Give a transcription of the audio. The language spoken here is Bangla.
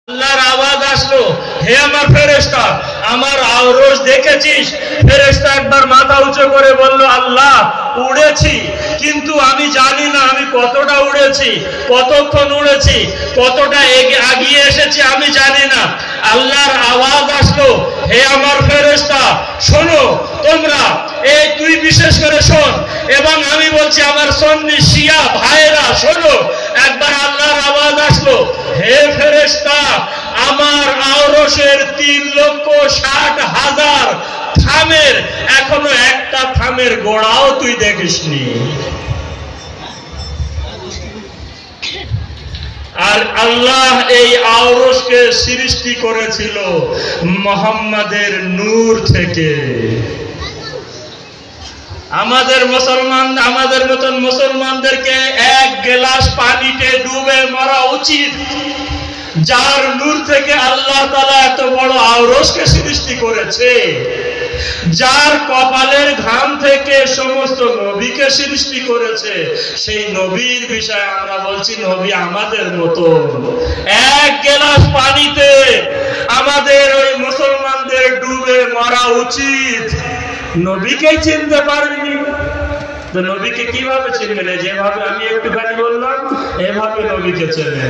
আল্লাহর আওয়াজ আসলো, হে আমার ফেরেশতা, আমার আওরস দেখেছিস? ফেরেশতা একবার মাথা উঁচু করে বলল, আল্লাহ উড়েছি, কিন্তু আমি জানি না আমি কতটা উড়েছি, কতক্ষণ উড়েছি, কতটা এগিয়ে এসেছি আমি জানি না। আল্লাহর আওয়াজ আসলো, হে আমার ফেরেশতা শোনো তোমরা, এই তুই বিশেষ করে শোন, এবং আমি বলছি আমার সুন্নি শিয়া ভাইরা শোনো। একবার আল্লাহর আওয়াজ আসলো, হে ফেরেশতা, আমার আওরসের 3,60,000 থামের এখনো একটা থামের গোড়াও তুই দেখিসনি। আর আল্লাহ এই আওরসকে সৃষ্টি করেছিল মুহাম্মাদের নূর থেকে। আমাদের মতন মুসলমানদেরকে এক গ্লাস পানিতে ডুবে মরা উচিত, যার নূর থেকে আল্লাহ তাআলা এত বড় আওরসকে সৃষ্টি করেছে, যার কপালের ঘাম থেকে সমস্ত নবীকে সৃষ্টি করেছে, সেই নবীর বিষয়ে আমরা বলছি নবী আমাদের মতো। এক গ্লাস পানিতে আমাদের ওই মুসলমানদের ডুবে মরা উচিত। নবীকে চিনতে পারবি তো নবীকে কিভাবে চিনবে? যেভাবে আমি একটুখানি বললাম এভাবে নবীকে চেনে।